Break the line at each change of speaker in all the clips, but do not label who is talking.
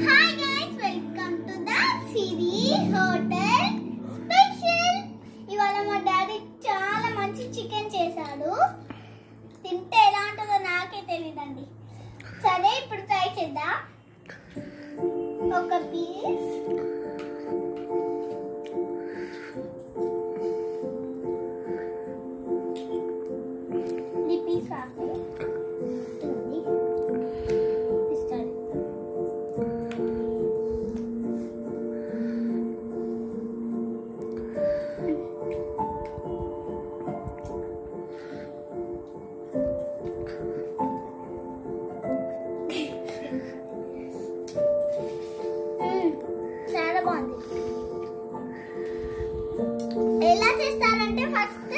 Hi guys, welcome to the Siri Hotel Special. ఇవాళ మా daddy చాలా మంచి చికెన్ చేశాడు. తింటే ఎలా ఉంటుందో నాకే తెలియదండి. సరే ఇప్పుడు ట్రై చేద్దాం. ఒక పీస్ చాలా బాగుంది. ఎలా చేస్తారంటే ఫస్ట్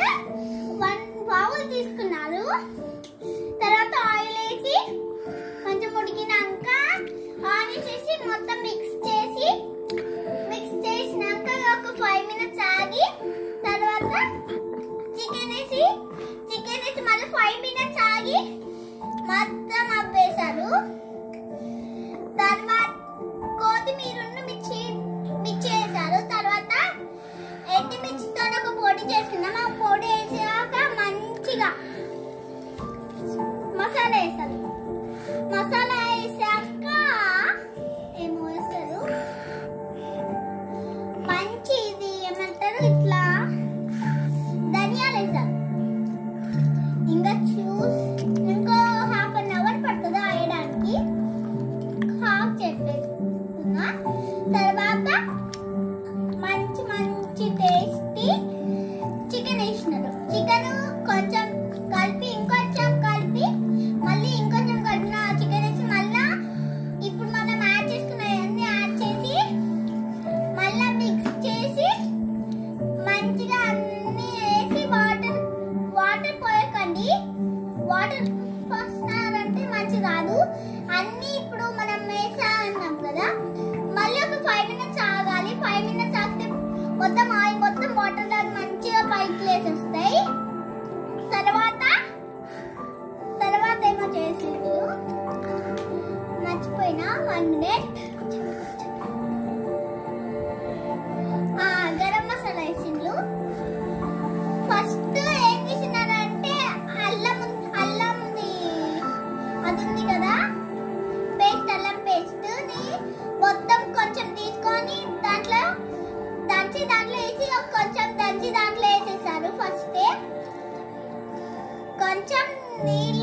1 బౌల్ తీసుకున్నారు. తర్వాత ఆయిల్ వేసి కొంచెం ఉడికినాక ఆనియన్స్ వేసి మొత్తం మిక్స్ చేసినాక ఒక 5 మినిట్స్ ఆగి తర్వాత చికెన్ వేసి మళ్ళీ 5 మినిట్స్ ఆగి మొత్తం అవ్వేశారు. తర్వాత కొత్తిమీరను మిక్స్ చేశారు. తర్వాత ఎండుమిర్చితో ఒక పొడి చేసుకున్నాం. ఆ పొడి వేసాక మంచిగా మసాలా వేస్తారు. మసాలా వేసాక ఏమో వేస్తారు, మంచి ఇది ఏమంటారు ఇట్లా ధనియాలు వేస్తారు. ఇంకా ఇంకో ½ అన్ అవర్ పడుతుంది వేయడానికి. హాఫ్ చెప్పేస్తున్నా. తర్వాత మంచి టేస్టీ చికెన్ వేసినారు. చికెన్ కొంచెం కలిపి ఇంకొంచెం కలిపి మళ్ళీ ఇంకొంచెం కలిపిన చికెన్ వేసి మళ్ళా ఇప్పుడు మనం యాడ్ చేసుకున్నవన్నీ యాడ్ చేసి మళ్ళా మిక్స్ చేసి మంచిగా అన్ని వేసి వాటర్ పోయకండి. వాటర్ పోస్తారంటే మంచి కాదు. అన్ని ఇప్పుడు మనం వేసా అన్నాం కదా, మళ్ళీ ఒక 5 మినిట్స్ ఆగాలి. 5 మినిట్స్ ఆగితే మొత్తం ఆయిల్ మొత్తం వాటర్ లాగా మంచిగా పైకి లేసేస్తాయి. తర్వాత ఏమో చేసిండు మర్చిపోయినా 1 మినిట్. గరం మసాలా వేసిండు. ఫస్ట్ ఏం చేసినారంటే అల్లం అది ఉంది కదా పేస్ట్, అల్లం పేస్ట్ ని మొత్తం కొంచెం తీసుకొని దాంట్లో వేసి కొంచెం దంచి దాంట్లో వేసేసారు. ఫస్ట్ కొంచెం నీళ్ళు